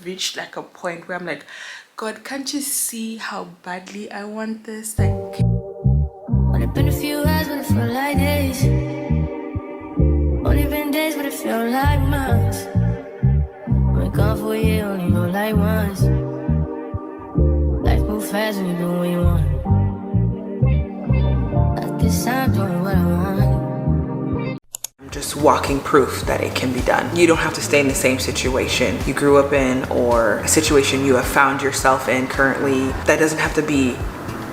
reached like a point where I'm like, God, can't you see how badly I want this? Like, only been a few hours, but it felt like days. Only been days, but it felt like months. Been gone for a year, only know like once. Life move fast when you do what you want. At this time, doing what I want. I'm just walking proof that it can be done. You don't have to stay in the same situation you grew up in or a situation you have found yourself in currently. That doesn't have to be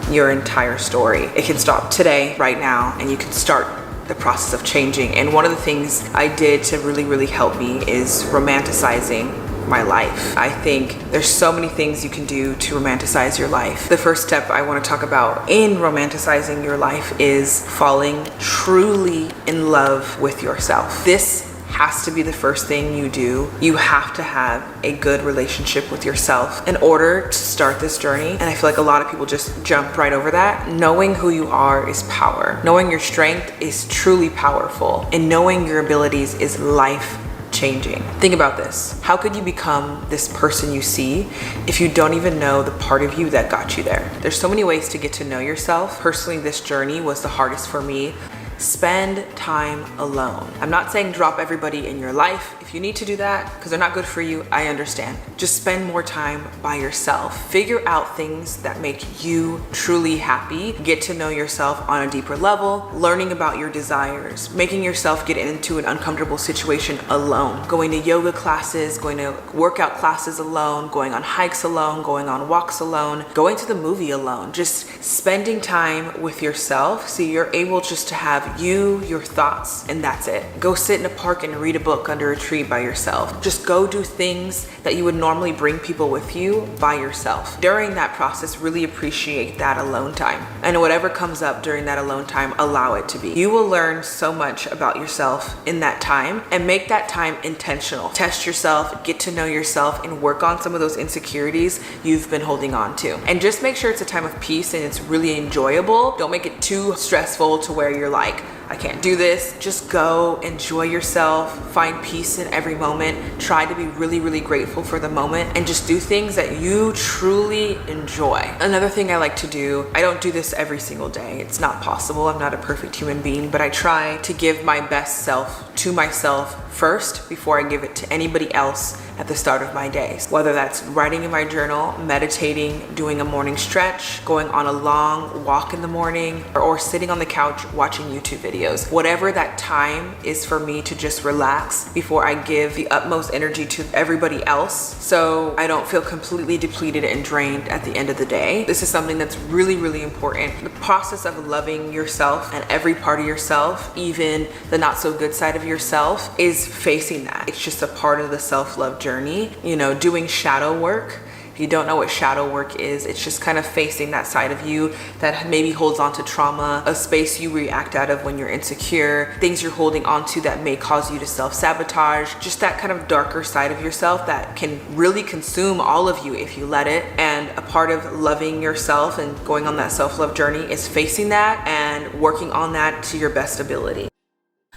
your entire story. It can stop today, right now, and you can start the process of changing. And one of the things I did to really help me is romanticizing my life. I think there's so many things you can do to romanticize your life. The first step I want to talk about in romanticizing your life is falling truly in love with yourself. This has to be the first thing you do. You have to have a good relationship with yourself in order to start this journey. And I feel like a lot of people just jump right over that. Knowing who you are is power. Knowing your strength is truly powerful. And knowing your abilities is life changing. Think about this. How could you become this person you see if you don't even know the part of you that got you there? There's so many ways to get to know yourself. Personally, this journey was the hardest for me. Spend time alone. I'm not saying drop everybody in your life. If you need to do that because they're not good for you, I understand. Just spend more time by yourself. Figure out things that make you truly happy. Get to know yourself on a deeper level, learning about your desires, making yourself get into an uncomfortable situation alone, going to yoga classes, going to workout classes alone, going on hikes alone, going on walks alone, going to the movie alone, just spending time with yourself so you're able just to have you, your thoughts, and that's it. Go sit in a park and read a book under a tree by yourself. Just go do things that you would normally bring people with you by yourself. During that process, really appreciate that alone time. And whatever comes up during that alone time, allow it to be. You will learn so much about yourself in that time, and make that time intentional. Test yourself, get to know yourself, and work on some of those insecurities you've been holding on to. And just make sure it's a time of peace and it's really enjoyable. Don't make it too stressful to where you're like, I can't do this. Just go, enjoy yourself, find peace in every moment. Try to be really grateful for the moment and just do things that you truly enjoy. Another thing I like to do, I don't do this every single day. It's not possible. I'm not a perfect human being, but I try to give my best self to myself first before I give it to anybody else at the start of my days. Whether that's writing in my journal, meditating, doing a morning stretch, going on a long walk in the morning, or sitting on the couch watching YouTube videos. Whatever that time is for me to just relax before I give the utmost energy to everybody else, so I don't feel completely depleted and drained at the end of the day. This is something that's really important. The process of loving yourself and every part of yourself, even the not so good side of yourself, is facing that. It's just a part of the self-love journey. You know, doing shadow work. If you don't know what shadow work is, it's just kind of facing that side of you that maybe holds on to trauma, a space you react out of when you're insecure, things you're holding on to that may cause you to self-sabotage, just that kind of darker side of yourself that can really consume all of you if you let it. And a part of loving yourself and going on that self-love journey is facing that and working on that to your best ability.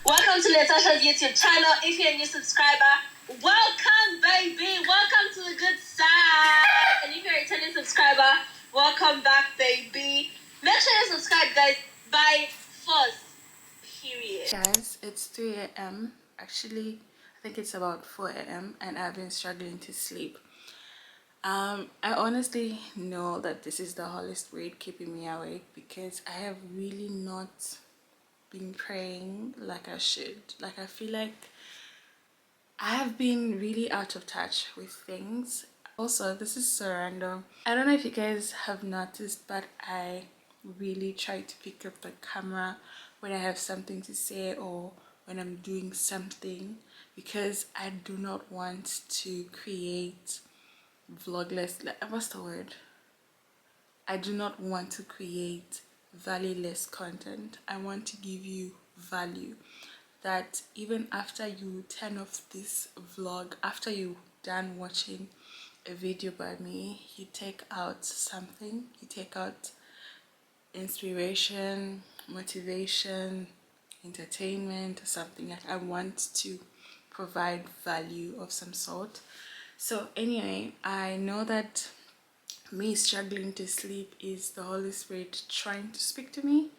Welcome to Natasha's YouTube channel. If you're a new subscriber, welcome, baby. Welcome to the good side. And if you're a returning subscriber, welcome back, baby. Make sure you subscribe, guys, by force, period. Guys, it's 3 a.m. Actually, I think it's about 4 a.m. and I've been struggling to sleep. I honestly know that this is the Holy Spirit keeping me awake because I have really not been praying like I should. Like, I feel like I have been really out of touch with things. Also, this is so random. I don't know if you guys have noticed, but I really try to pick up the camera when I have something to say or when I'm doing something, because I do not want to create vlogless, like, what's the word? I do not want to create valueless content. I want to give you value, that even after you turn off this vlog, after you're done watching a video by me, you take out something. You take out inspiration, motivation, entertainment, or something. Like, I want to provide value of some sort. So anyway, I know that me struggling to sleep is the Holy Spirit trying to speak to me,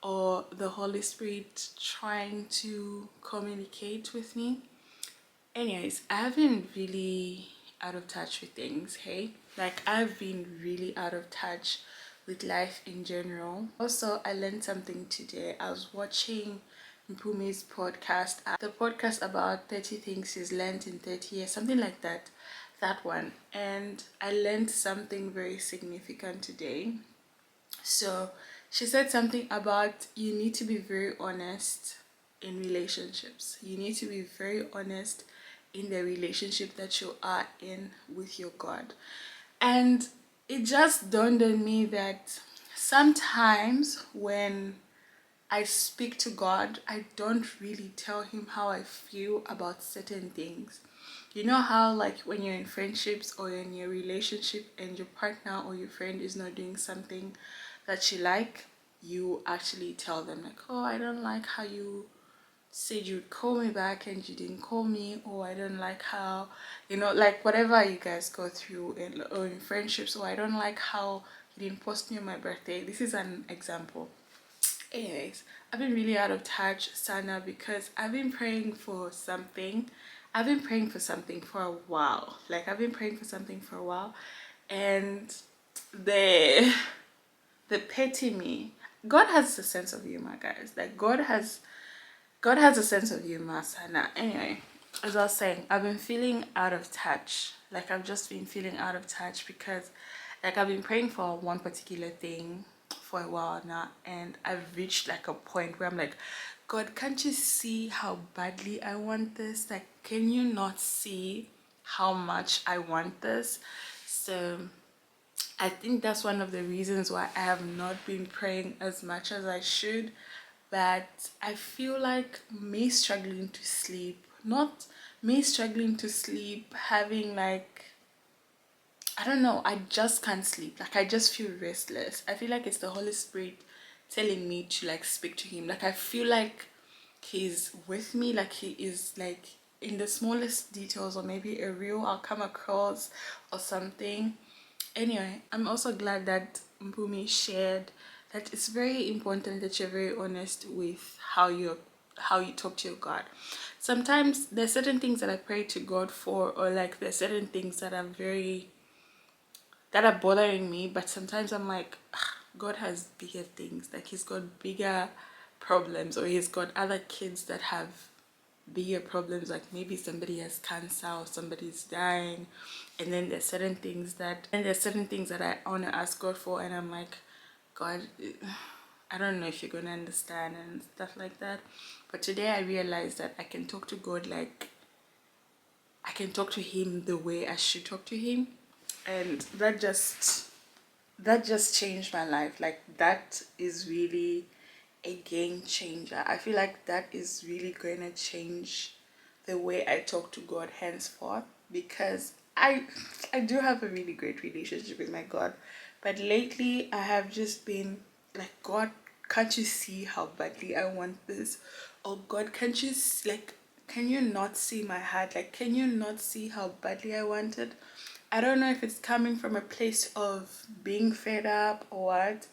or the Holy Spirit trying to communicate with me. Anyways, I have been really out of touch with things, hey? Like, I've been really out of touch with life in general. Also, I learned something today. I was watching Mpumi's podcast, the podcast about 30 things he's learned in 30 years, something like that. That one. And I learned something very significant today. So she said something about you need to be very honest in relationships. You need to be very honest in the relationship that you are in with your God. And it just dawned on me that sometimes when I speak to God, I don't really tell him how I feel about certain things. You know how, like, when you're in friendships or in your relationship and your partner or your friend is not doing something that you like, you actually tell them, like, oh, I don't like how you said you'd call me back and you didn't call me, or I don't like how, like, whatever you guys go through or in friendships, or I don't like how you didn't post me on my birthday. This is an example. Anyways, I've been really out of touch, Sana, because I've been praying for something. I've been praying for something for a while. Like, I've been praying for something for a while, and the petty me. God has a sense of humor, guys. Like, God has a sense of humor, Sana. Anyway, as I was saying, I've been feeling out of touch. Like, I've just been feeling out of touch because, like, I've been praying for one particular thing for a while now, and I've reached like a point where I'm like, God, can't you see how badly I want this? Like, can you not see how much I want this? So I think that's one of the reasons why I have not been praying as much as I should. But I feel like me struggling to sleep, not me struggling to sleep, having like, I don't know, I just can't sleep. Like, I just feel restless. I feel like it's the Holy Spirit telling me to like speak to him. Like, I feel like he's with me, like he is like in the smallest details, or maybe a reel I'll come across or something. Anyway, I'm also glad that Mpumi shared that it's very important that you're very honest with how you talk to your God. Sometimes there's certain things that I pray to God for, or like there's certain things that are bothering me, but sometimes I'm like, God has bigger things. Like, he's got bigger problems, or he's got other kids that have bigger problems, like maybe somebody has cancer or somebody's dying, and then there's certain things that I want to ask God for, and I'm like, God, I don't know if you're gonna understand and stuff like that. But today I realized that I can talk to God, like I can talk to him the way I should talk to him, and that just changed my life. Like, that is really a game changer. I feel like that is really going to change the way I talk to God henceforth, because I do have a really great relationship with my God, but lately I have just been like, God, can't you see how badly I want this? Or God, can't you like, can you not see my heart? Like, can you not see how badly I want it? I don't know if it's coming from a place of being fed up or what,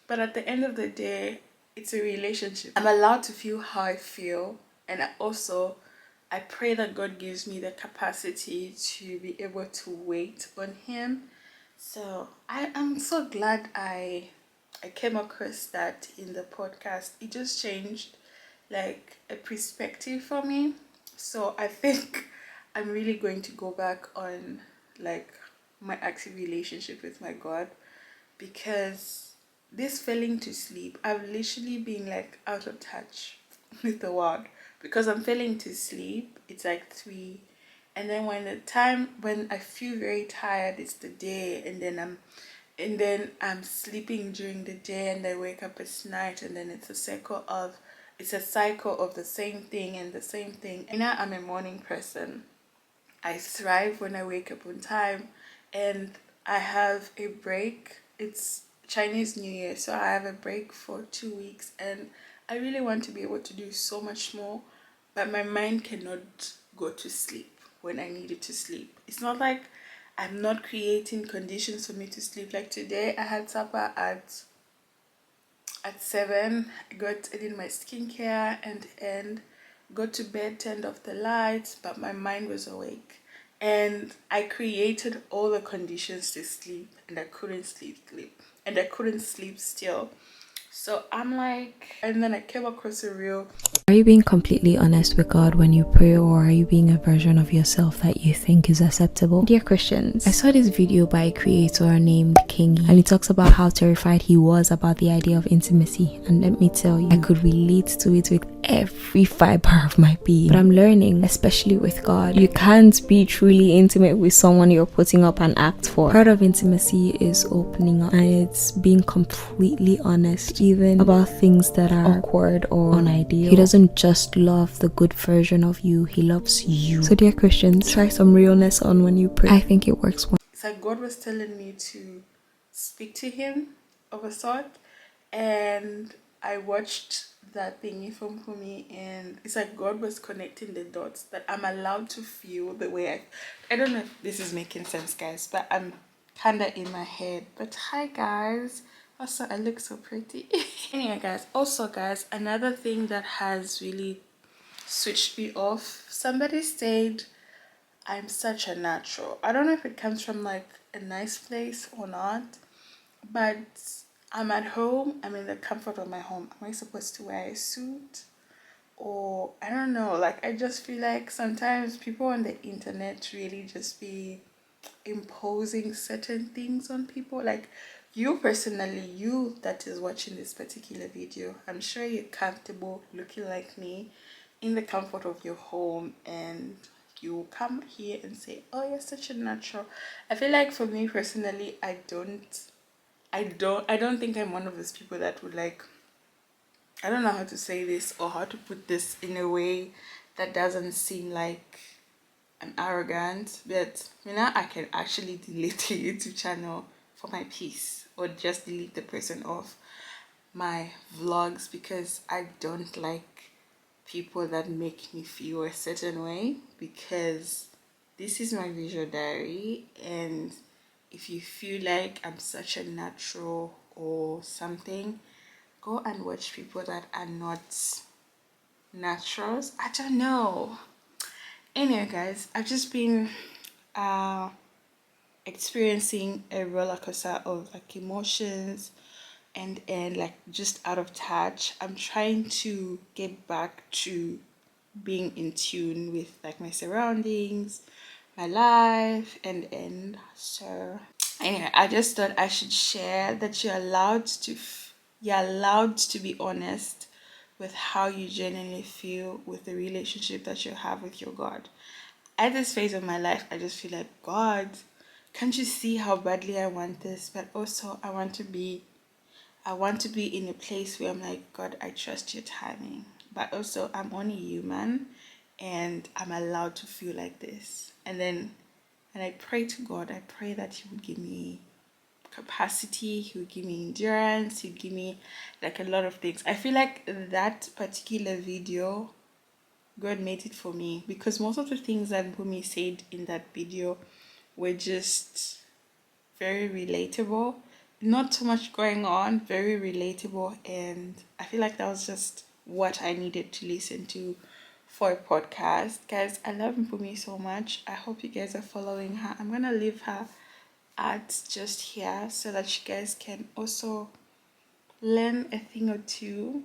but at the end of the day, it's a relationship. I'm allowed to feel how I feel, and I pray that God gives me the capacity to be able to wait on him. So I'm so glad I came across that in the podcast. It just changed like a perspective for me. So I think I'm really going to go back on like my active relationship with my God, because this failing to sleep, I've literally been like out of touch with the world, because I'm failing to sleep. It's like 3, and then when I feel very tired, it's the day, and then I'm sleeping during the day, and I wake up at night, and then it's a cycle of the same thing and the same thing. And now I'm a morning person. I thrive when I wake up on time, and I have a break. It's Chinese New Year, so I have a break for 2 weeks, and I really want to be able to do so much more, but my mind cannot go to sleep. when I needed to sleep. It's not like I'm not creating conditions for me to sleep. Like today I had supper at 7. I did my skincare and got to bed, turned off the lights, but my mind was awake. And I created all the conditions to sleep, and I couldn't sleep, and I couldn't sleep still. So I'm like, and then I came across a reel. Are you being completely honest with God when you pray, or are you being a version of yourself that you think is acceptable? Dear Christians, I saw this video by a creator named Kingy, and he talks about how terrified he was about the idea of intimacy. And let me tell you, I could relate to it with every fiber of my being. But I'm learning, especially with God, you can't be truly intimate with someone you're putting up an act for. Part of intimacy is opening up, and it's being completely honest, even about things that are awkward or unideal. He doesn't just love the good version of you, he loves you. So dear Christians, try some realness on when you pray. I think it works well. It's like God was telling me to speak to him of a sort, and I watched that thingy from Kumi, and it's like God was connecting the dots that I'm allowed to feel the way I don't know if this is making sense, guys, but I'm kinda in my head. But hi guys, also I look so pretty. Anyway guys, also guys, another thing that has really switched me off, somebody said I'm such a natural. I don't know if it comes from like a nice place or not, but I'm at home, I'm in the comfort of my home. Am I supposed to wear a suit? Or I don't know, like I just feel like sometimes people on the internet really just be imposing certain things on people. Like you personally, you that is watching this particular video, I'm sure you're comfortable looking like me in the comfort of your home, and you come here and say, oh, you're such a natural. I feel like for me personally, I don't think I'm one of those people that would like, I don't know how to say this or how to put this in a way that doesn't seem like I'm arrogant, but you know, I can actually delete the YouTube channel for my peace, or just delete the person off my vlogs, because I don't like people that make me feel a certain way, because this is my visual diary. And if you feel like I'm such a natural or something, go and watch people that are not naturals. I don't know. Anyway guys, I've just been experiencing a roller coaster of like emotions, and like just out of touch. I'm trying to get back to being in tune with like my surroundings, my life, and so anyway, I just thought I should share that you're allowed to be honest with how you genuinely feel with the relationship that you have with your God. At this phase of my life, I just feel like, God, can't you see how badly I want this? But also I want to be in a place where I'm like, God, I trust your timing. But also I'm only human, and I'm allowed to feel like this. And I pray to God, I pray that He would give me capacity, He would give me endurance, He would give me like a lot of things. I feel like that particular video, God made it for me, because most of the things that Bumi said in that video were just very relatable. Not too much going on, very relatable, and I feel like that was just what I needed to listen to for a podcast. Guys, I love Bumi so much. I hope you guys are following her. I'm gonna leave her ads just here so that you guys can also learn a thing or two.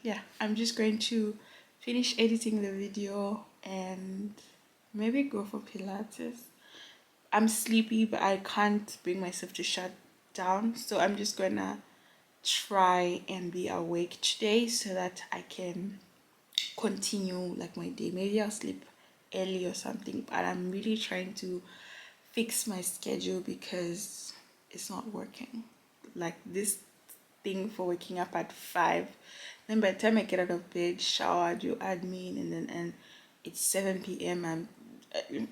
Yeah, I'm just going to finish editing the video and maybe go for Pilates. I'm sleepy, but I can't bring myself to shut down, so I'm just gonna try and be awake today so that I can continue like my day. Maybe I'll sleep early or something, but I'm really trying to fix my schedule because it's not working. Like this thing for waking up at 5, then by the time I get out of bed, shower, do admin, and it's 7 p.m.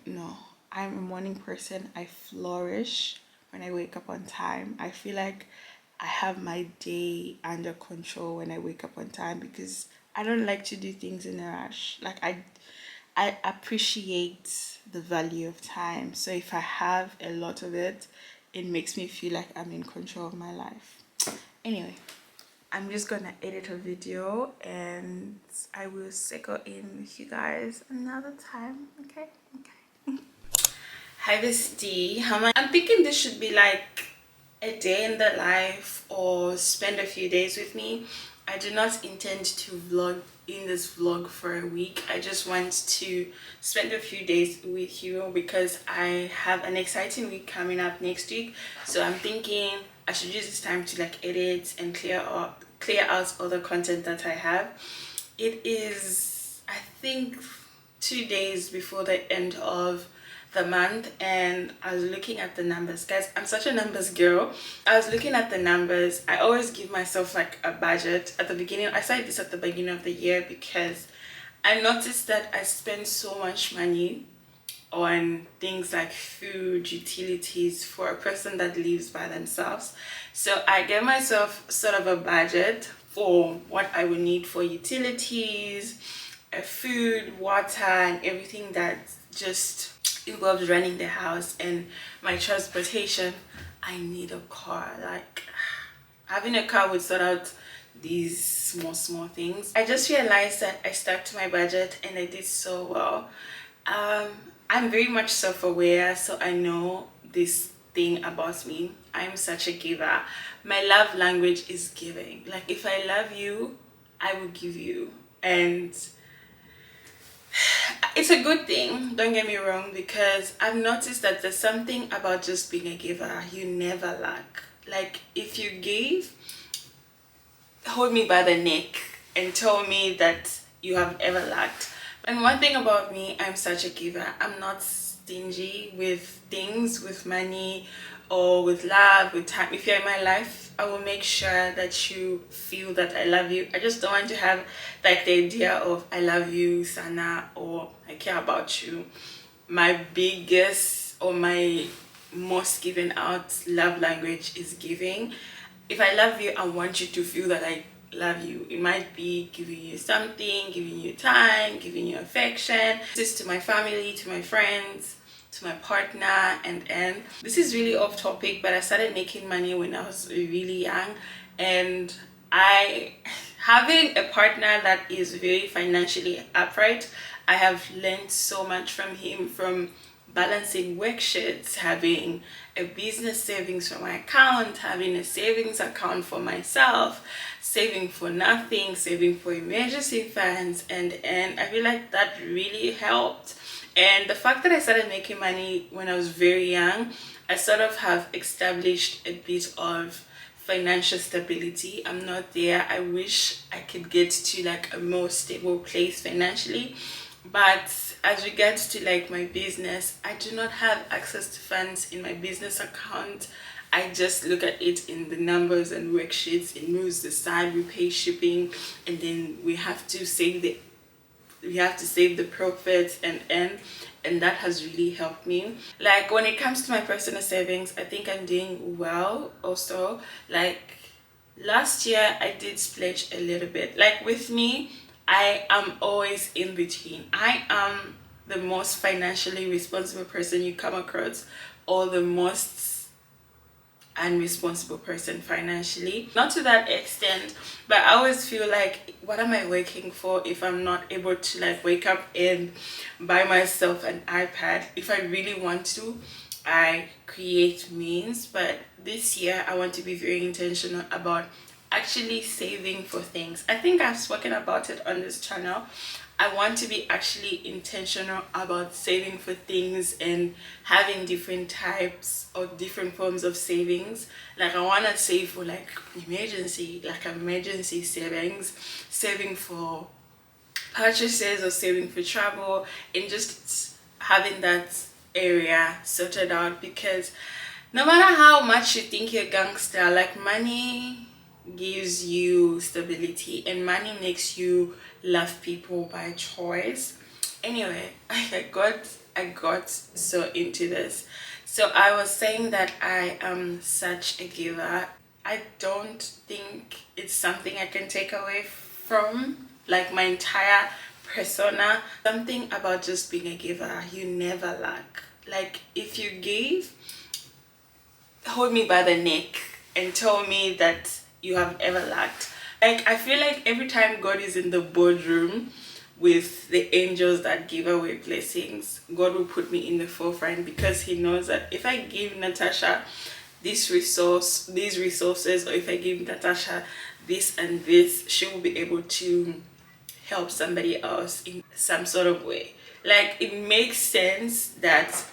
No, I'm a morning person. I flourish when I wake up on time. I feel like I have my day under control when I wake up on time, because I don't like to do things in a rush. Like I appreciate the value of time. So if I have a lot of it, it makes me feel like I'm in control of my life. Anyway, I'm just gonna edit a video and I will circle in with you guys another time. Okay. Hi bestie, I'm thinking this should be like a day in the life or spend a few days with me. I do not intend to vlog in this vlog for a week. I just want to spend a few days with you because I have an exciting week coming up next week. So I'm thinking I should use this time to like edit and clear out all the content that I have. It is, I think, 2 days before the end of the month, and I was looking at the numbers. Guys, I'm such a numbers girl. I was looking at the numbers. I always give myself like a budget at the beginning. I started this at the beginning of the year because I noticed that I spend so much money on things like food, utilities for a person that lives by themselves. So I gave myself sort of a budget for what I would need for utilities, food, water, and everything that just involves running the house and my transportation. I need a car. Like, having a car would sort out these small things. I just realized that I stuck to my budget and I did so well. I'm very much self-aware, so I know this thing about me. I'm such a giver. My love language is giving. Like, if I love you, I will give you. And it's a good thing, don't get me wrong, because I've noticed that there's something about just being a giver. You never lack. Like, if you gave, hold me by the neck and tell me that you have ever lacked. And one thing about me, I'm such a giver. I'm not stingy with things, with money or with love, with time. If you're in my life, I will make sure that you feel that I love you. I just don't want to have like the idea of I love you, Sana, or I care about you. My biggest or my most given out love language is giving. If I love you, I want you to feel that I love you. It might be giving you something, giving you time, giving you affection. This is to my family, to my friends, to my partner, and this is really off topic, but I started making money when I was really young, and having a partner that is very financially upright, I have learned so much from him, from balancing worksheets, having a business savings for my account, having a savings account for myself, saving for nothing, saving for emergency funds, and I feel like that really helped. And the fact that I started making money when I was very young, I sort of have established a bit of financial stability. I'm not there. I wish I could get to like a more stable place financially, but as regards to like my business, I do not have access to funds in my business account. I just look at it in the numbers and worksheets. It moves the side, we pay shipping, and then we have to save the profits, and that has really helped me. Like, when it comes to my personal savings, I think I'm doing well also. Like, last year I did splurge a little bit. Like, with me, I am always in between. I am the most financially responsible person you come across, or the most unresponsible person financially. Not to that extent, but I always feel like, what am I working for if I'm not able to like wake up and buy myself an iPad? If I really want to, I create means. But this year I want to be very intentional about actually saving for things. I think I've spoken about it on this channel. I want to be actually intentional about saving for things and having different types or different forms of savings. Like, I want to save for like emergency savings, saving for purchases or saving for travel, and just having that area sorted out. Because no matter how much you think you're a gangster, like, money gives you stability and money makes you love people by choice. Anyway, I got so into this. So I was saying that I am such a giver. I don't think it's something I can take away from like my entire persona. Something about just being a giver, you never lack. Like, if you gave, hold me by the neck and tell me that you have ever lacked. Like, I feel like every time God is in the boardroom with the angels that give away blessings, God will put me in the forefront, because he knows that if I give Natasha these resources, or if I give Natasha this and this, she will be able to help somebody else in some sort of way. Like, it makes sense that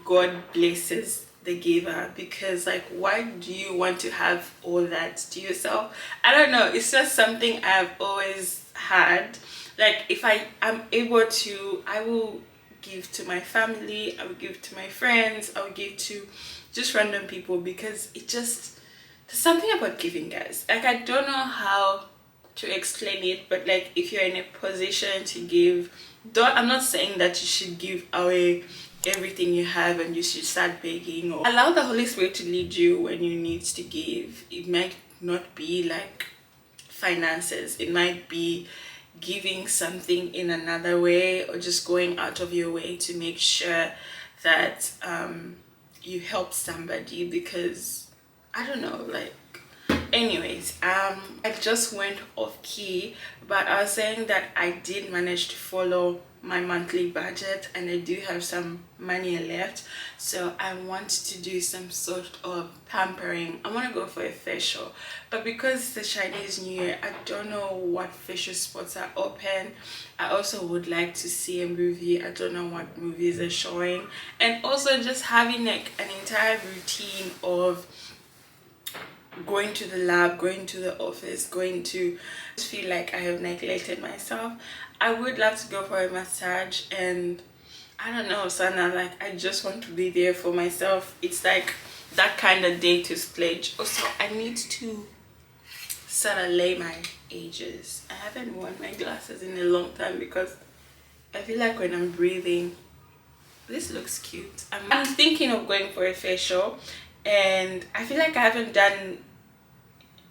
God blesses the giver, because like, why do you want to have all that to yourself? I don't know, it's just something I've always had. Like, if I am able to, I will give to my family, I will give to my friends, I will give to just random people, because it just, there's something about giving, guys. Like, I don't know how to explain it, but like, if you're in a position to give, I'm not saying that you should give away everything you have and you should start begging, or allow the Holy Spirit to lead you when you need to give. It might not be like finances, it might be giving something in another way, or just going out of your way to make sure that you help somebody, because I don't know, like, anyways, I just went off key, but I was saying that I did manage to follow my monthly budget, and I do have some money left, so I want to do some sort of pampering. I want to go for a facial, but because it's the Chinese New Year, I don't know what facial spots are open. I also would like to see a movie. I don't know what movies are showing, and also just having like an entire routine of going to the lab, going to the office, going to, just feel like I have neglected myself. I would love to go for a massage, and I don't know, Sana, like, I just want to be there for myself. It's like that kind of day to splurge. Also, I need to sort of lay my ages. I haven't worn my glasses in a long time, because I feel like when I'm breathing, this looks cute. I'm thinking of going for a facial, and I feel like I haven't done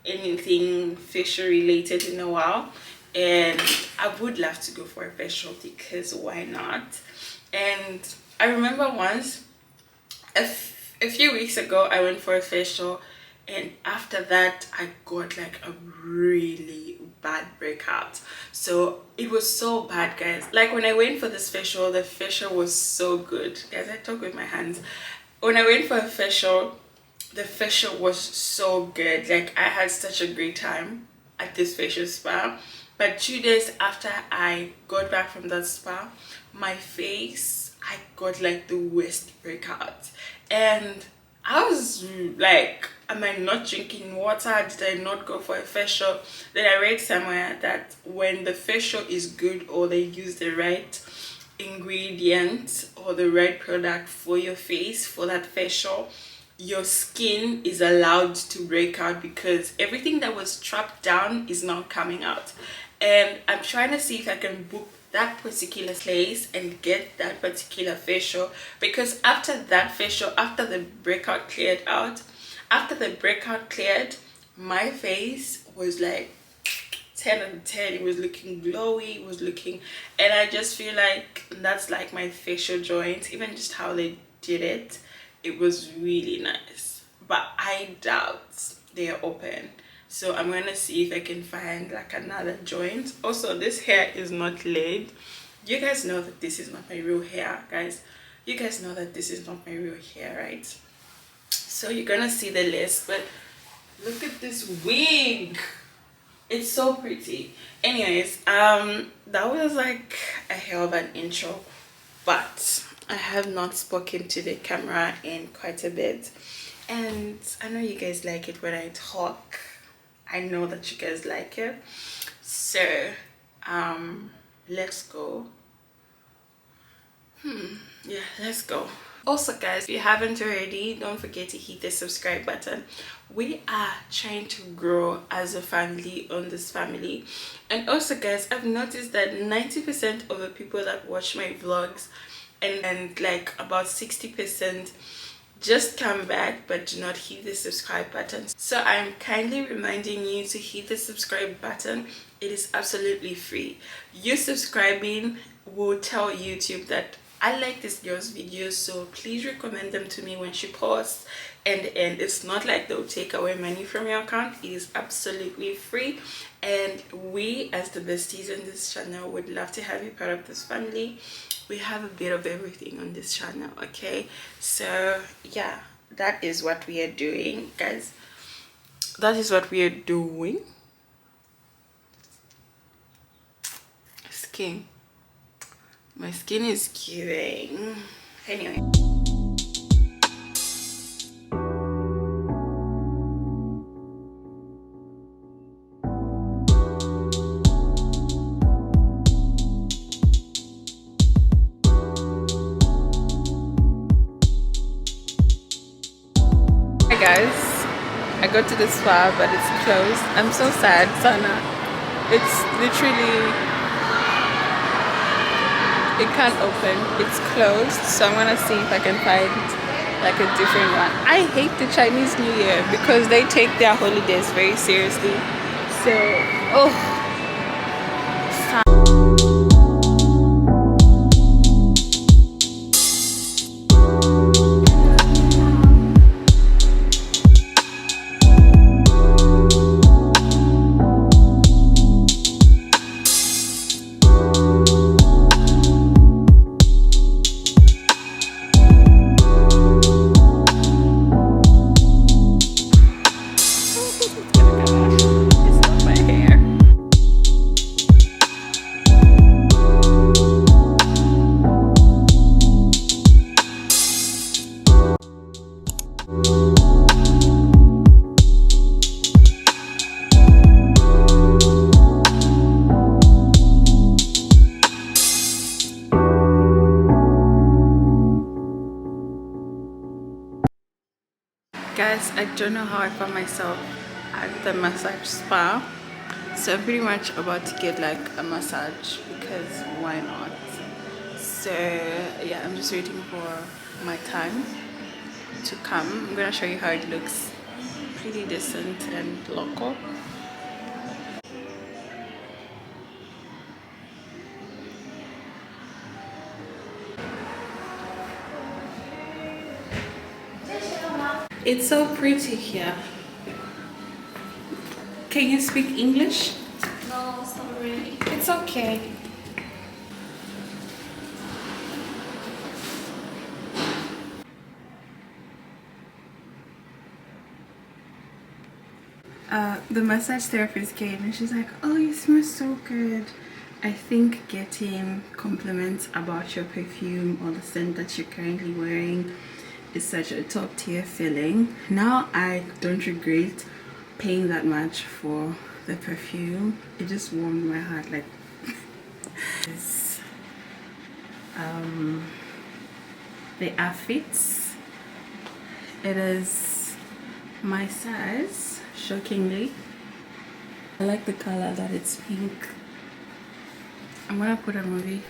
anything facial related in a while, and I would love to go for a facial, because why not? And I remember once, a few weeks ago, I went for a facial, and after that I got like a really bad breakout. So it was so bad, guys. Like, when I went for this facial, the facial was so good, guys. I talk with my hands. When I went for a facial, the facial was so good. Like, I had such a great time at this facial spa. But 2 days after I got back from that spa, my face, I got like the worst breakout, and I was like, am I not drinking water? Did I not go for a facial? Then I read somewhere that when the facial is good, or they use the right ingredient or the right product for your face, for that facial, your skin is allowed to break out, because everything that was trapped down is now coming out. And I'm trying to see if I can book that particular place and get that particular facial, because after that facial, after the breakout cleared, my face was like 10 out of 10. It was looking glowy, it was looking, and I just feel like that's like my facial joint. Even just how they did it, it was really nice, but I doubt they're open. So I'm gonna see if I can find like another joint. Also, this hair is not laid. You guys know that this is not my real hair, guys. You guys know that this is not my real hair, right? So you're gonna see the list, but look at this wig. It's so pretty. Anyways, that was like a hell of an intro, but I have not spoken to the camera in quite a bit, and I know you guys like it when I talk. I know that you guys like it, so let's go. Yeah, let's go. Also, guys, if you haven't already, don't forget to hit the subscribe button. We are trying to grow as a family on this family. And also, guys, I've noticed that 90% of the people that watch my vlogs, and like about 60% just come back but do not hit the subscribe button. So I'm kindly reminding you to hit the subscribe button. It is absolutely free. You subscribing will tell YouTube that I like this girl's videos, so please recommend them to me when she posts. And it's not like they'll take away money from your account. It is absolutely free, and we as the besties in this channel would love to have you part of this family. We have a bit of everything on this channel, okay? So yeah, that is what we are doing, guys. That is what we are doing. Skin, my skin is giving. Anyway, hi guys, I go to the spa but it's closed. I'm so sad, Sana. It's literally, it can't open, it's closed. So I'm gonna see if I can find like a different one. I hate the Chinese New Year because they take their holidays very seriously. So oh, it's not my hair. Guys, I don't know how I found myself at the massage spa, so I'm pretty much about to get like a massage because why not? So yeah, I'm just waiting for my time to come. I'm gonna show you how it looks. Pretty decent and local. It's so pretty here. Can you speak English? No, sorry. It's okay. The massage therapist came and she's like, oh, you smell so good. I think getting compliments about your perfume or the scent that you're currently wearing is such a top tier feeling. Now I don't regret paying that much for the perfume. It just warmed my heart. Like the outfits, it is my size, shockingly. I like the color that it's pink. I'm gonna put a movie.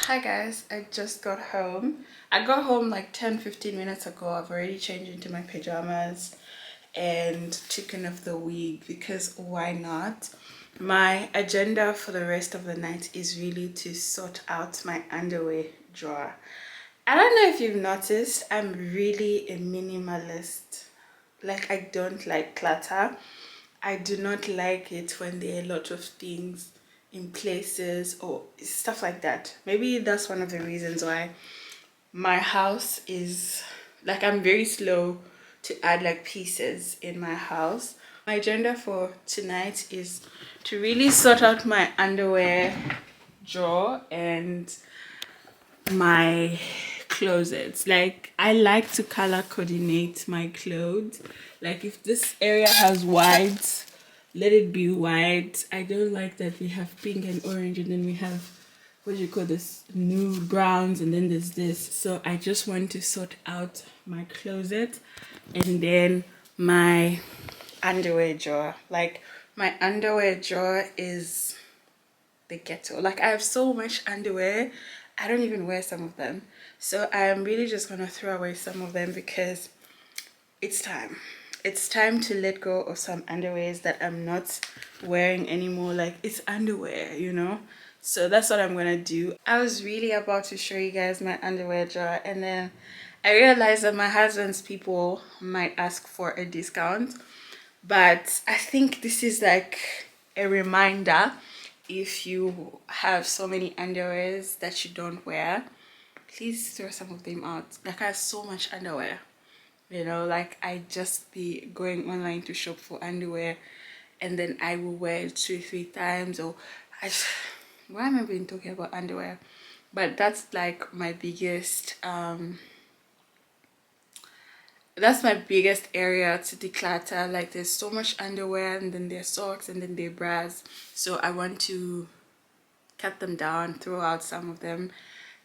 Hi guys, I just got home. I got home like 10-15 minutes ago. I've already changed into my pajamas and taken off the wig because why not? My agenda for the rest of the night is really to sort out my underwear drawer. I don't know if you've noticed, I'm really a minimalist. Like, I don't like clutter. I do not like it when there are a lot of things in places or stuff like that. Maybe that's one of the reasons why my house is like, I'm very slow to add like pieces in my house. My agenda for tonight is to really sort out my underwear drawer and my closets. Like, I like to color coordinate my clothes. Like, if this area has white, let it be white. I don't like that we have pink and orange and then we have, what do you call this, nude browns, and then there's this. So I just want to sort out my closet. And then my underwear drawer. Like, my underwear drawer is the ghetto. Like, I have so much underwear, I don't even wear some of them. So I'm really just gonna throw away some of them because it's time to let go of some underwears that I'm not wearing anymore. Like, it's underwear, you know. So that's what I'm gonna do. I was really about to show you guys my underwear drawer, and then I realized that my husband's people might ask for a discount, but I think this is like a reminder. If you have so many underwears that you don't wear, please throw some of them out. Like, I have so much underwear, you know. Like, I just be going online to shop for underwear, and then I will wear it 2-3 times. Or why am I even talking about underwear? But that's like my biggest area to declutter. Like, there's so much underwear, and then there's socks, and then there's bras. So I want to cut them down, throw out some of them,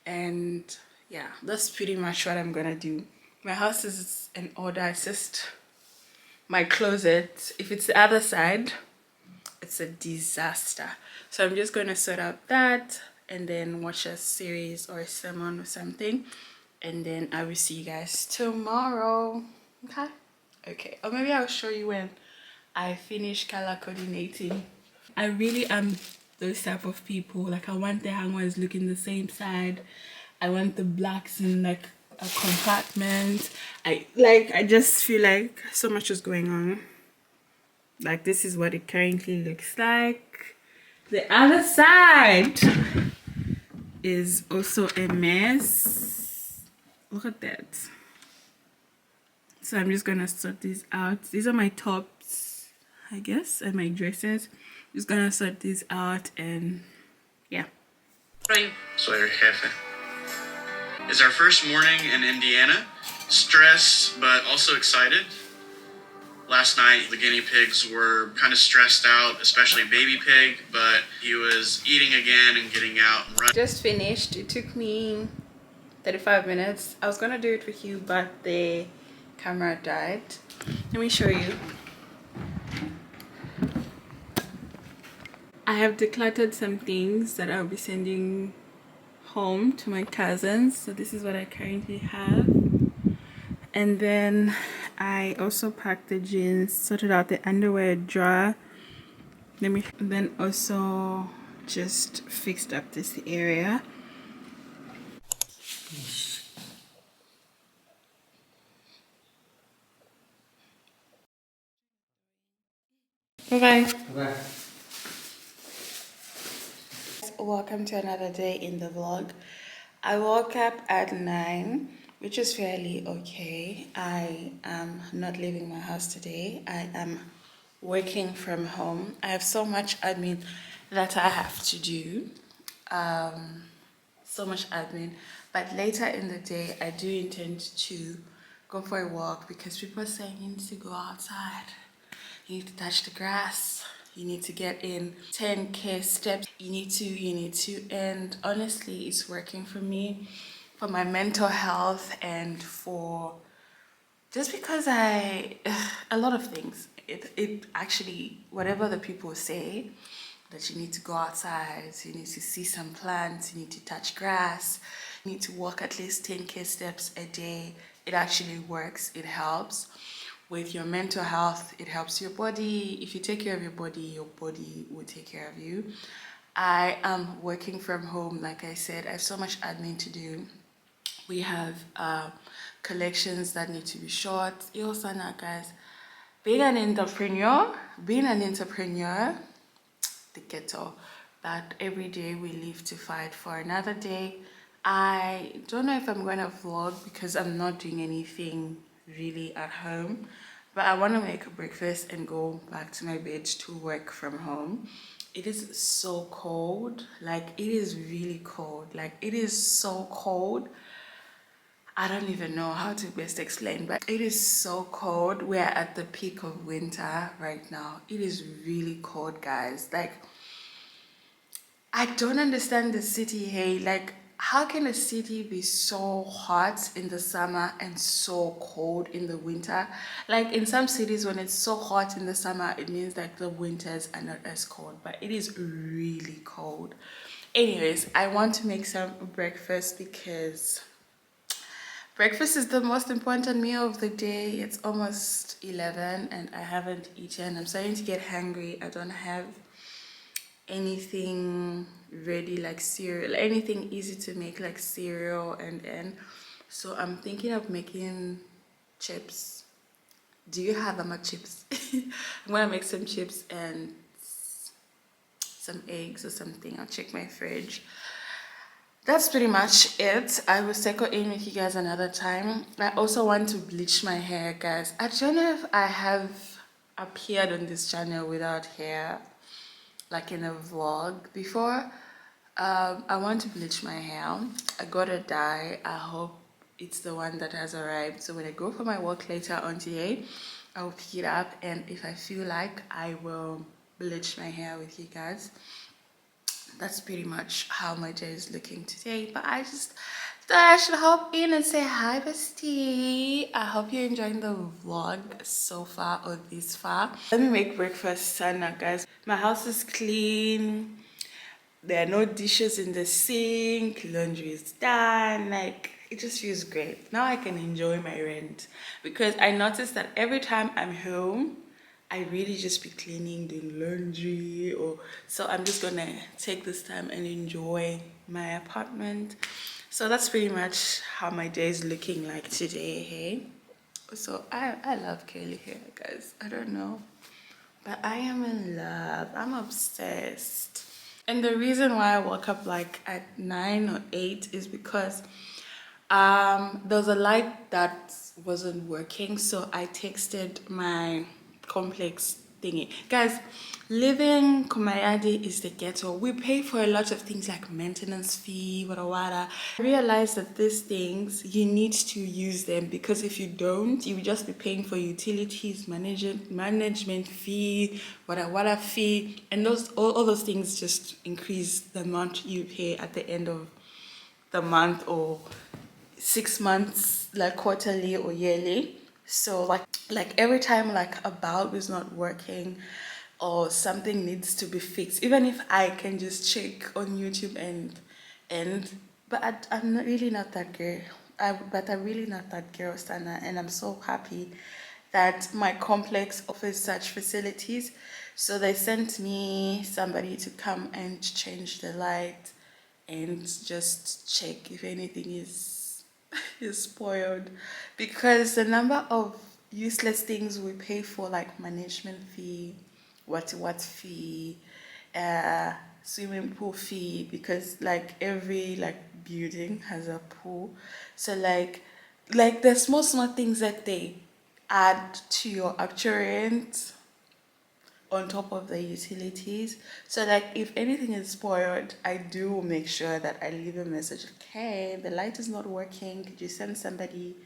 and yeah, that's pretty much what I'm gonna do. My house is in order. It's just my closet, if it's the other side, it's a disaster. So I'm just gonna sort out that and then watch a series or a sermon or something, and then I will see you guys tomorrow. Okay, or maybe I'll show you when I finish color coordinating. I really am those type of people. Like, I want the hangers looking the same side. I want the blacks in like a compartment. I just feel like so much is going on. Like, this is what it currently looks like. The other side is also a mess. Look at that. So I'm just gonna sort these out. These are my tops, I guess, and my dresses. Just gonna sort these out, and yeah. Soy el jefe. It's our first morning in Indiana. Stressed, but also excited. Last night, the guinea pigs were kind of stressed out, especially baby pig, but he was eating again and getting out and running. Just finished. It took me 35 minutes. I was gonna do it with you, but the camera died. Let me show you. I have decluttered some things that I'll be sending home to my cousins. So this is what I currently have. And then I also packed the jeans, sorted out the underwear drawer. Then also just fixed up this area. Bye-bye. Bye. Welcome to another day in the vlog. I woke up at 9, which is fairly okay. I am not leaving my house today. I am working from home. I have so much admin that I have to do. So much admin. But later in the day, I do intend to go for a walk because people are saying you need to go outside. You need to touch the grass. You need to get in 10K steps. You need to. And honestly, it's working for me, for my mental health, and for just because a lot of things. It actually, whatever the people say, that you need to go outside, you need to see some plants, you need to touch grass, you need to walk at least 10K steps a day. It actually works. It helps with your mental health. It helps your body. If you take care of your body will take care of you. I am working from home. Like I said, I have so much admin to do. We have collections that need to be short. Also now, guys, being an entrepreneur, the ghetto, that every day we live to fight for another day. I don't know if I'm going to vlog because I'm not doing anything really at home, but I want to make a breakfast and go back to my bed to work from home. It is so cold, like it is really cold, like it is so cold. I don't even know how to best explain, but it is so cold. We're at the peak of winter right now. It is really cold, guys. Like, I don't understand the city, hey. Like, how can a city be so hot in the summer and so cold in the winter? Like, in some cities, when it's so hot in the summer, it means that the winters are not as cold, but it is really cold. Anyways, I want to make some breakfast because breakfast is the most important meal of the day. It's almost 11 and I haven't eaten. I'm starting to get hungry. I don't have anything ready like cereal, anything easy to make like cereal, and so I'm thinking of making chips. Do you have chips? I'm gonna make some chips and some eggs or something. I'll check my fridge. That's pretty much it. I will cycle in with you guys another time. I also want to bleach my hair, guys. I don't know if I have appeared on this channel without hair, like in a vlog before. I want to bleach my hair. I got a dye. I hope it's the one that has arrived. So when I go for my walk later on today, I'll pick it up, and if I feel like, I will bleach my hair with you guys. That's pretty much how my day is looking today. But I just thought I should hop in and say hi, bestie. I hope you're enjoying the vlog so far, or this far. Let me make breakfast now, guys. My house is clean. There are no dishes in the sink. Laundry is done. Like, it just feels great. Now I can enjoy my rent, because I noticed that every time I'm home, I really just be cleaning, doing laundry, or so I'm just gonna take this time and enjoy my apartment. So that's pretty much how my day is looking like today, hey. So I love curly hair, guys. I don't know, but I am in love. I'm obsessed. And the reason why I woke up like at 9 or 8 is because there was a light that wasn't working, so I texted my complex thingy. Guys, living Kumayadi is the ghetto. We pay for a lot of things like maintenance fee, wada wada. I realized that these things, you need to use them, because if you don't, you will just be paying for utilities, management fee, wada wada fee, and all those things just increase the amount you pay at the end of the month, or 6 months, like quarterly or yearly. So like every time like a bulb is not working or something needs to be fixed, even if I can just check on YouTube and but I'm not really not that girl. I'm really not that girl, Sana, and I'm so happy that my complex offers such facilities. So they sent me somebody to come and change the light and just check if anything is spoiled, because the number of useless things we pay for, like management fee, what fee, swimming pool fee, because like every like building has a pool, so like the small things that they add to your actual rent on top of the utilities. So like if anything is spoiled, I do make sure that I leave a message like, hey, the light is not working, could you send somebody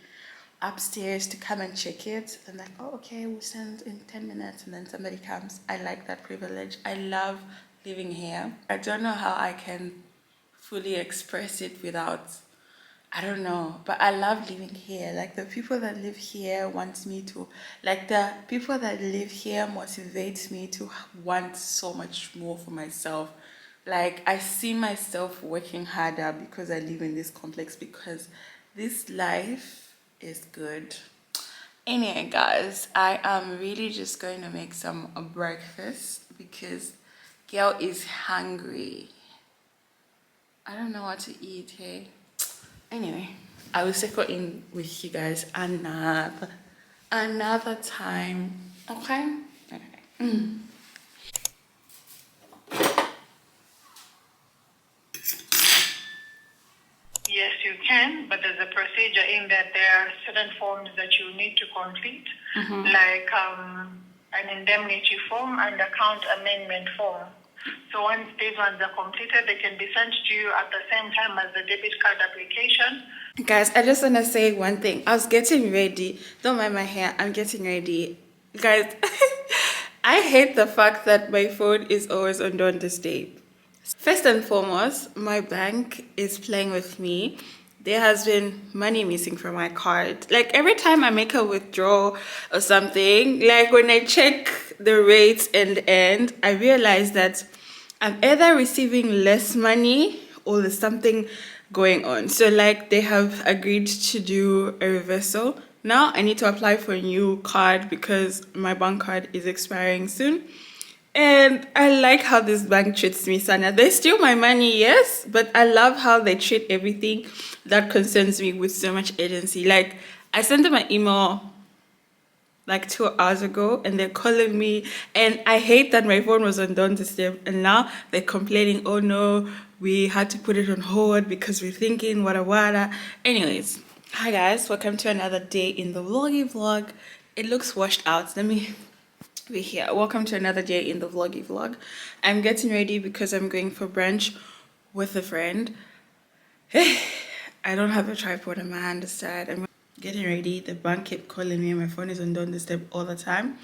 upstairs to come and check it? And like, oh, okay, we'll send in 10 minutes, and then somebody comes. I like that privilege. I love living here. I don't know how I can fully express it without, I don't know, but I love living here. Like the people that live here want me to, like the people that live here motivate me to want so much more for myself. Like I see myself working harder because I live in this complex, because this life is good. Anyway, guys, I am really just going to make some breakfast because girl is hungry. I don't know what to eat, hey. Anyway, I will circle in with you guys another time. Okay? Okay. Yes, you can, but there's a procedure procedure in that there are certain forms that you need to complete, like an indemnity form and account amendment form. So once these ones are completed, they can be sent to you at the same time as the debit card application. Guys, I just want to say one thing. I was getting ready. Don't mind my hair. I'm getting ready. Guys, I hate the fact that my phone is always on Do Not Disturb. First and foremost, my bank is playing with me. There has been money missing from my card. Like every time I make a withdrawal or something, like when I check the rates and the end, I realize that I'm either receiving less money or there's something going on. So like they have agreed to do a reversal. Now I need to apply for a new card because my bank card is expiring soon. And I like how this bank treats me, Sanya. They steal my money, yes, but I love how they treat everything that concerns me with so much agency. Like, I sent them an email like 2 hours ago and they're calling me, and I hate that my phone was on Do Not Disturb, and now they're complaining, oh no, we had to put it on hold because we're thinking wada wada. Anyways, hi guys, welcome to another day in the vloggy vlog. It looks washed out. Let me be here. Welcome to another day in the vloggy vlog. I'm getting ready because I'm going for brunch with a friend. I don't have a tripod on my hand side. I'm getting ready. The bank kept calling me. My phone is on Do Not Disturb all the time.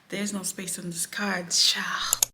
There's no space on this card. Ciao.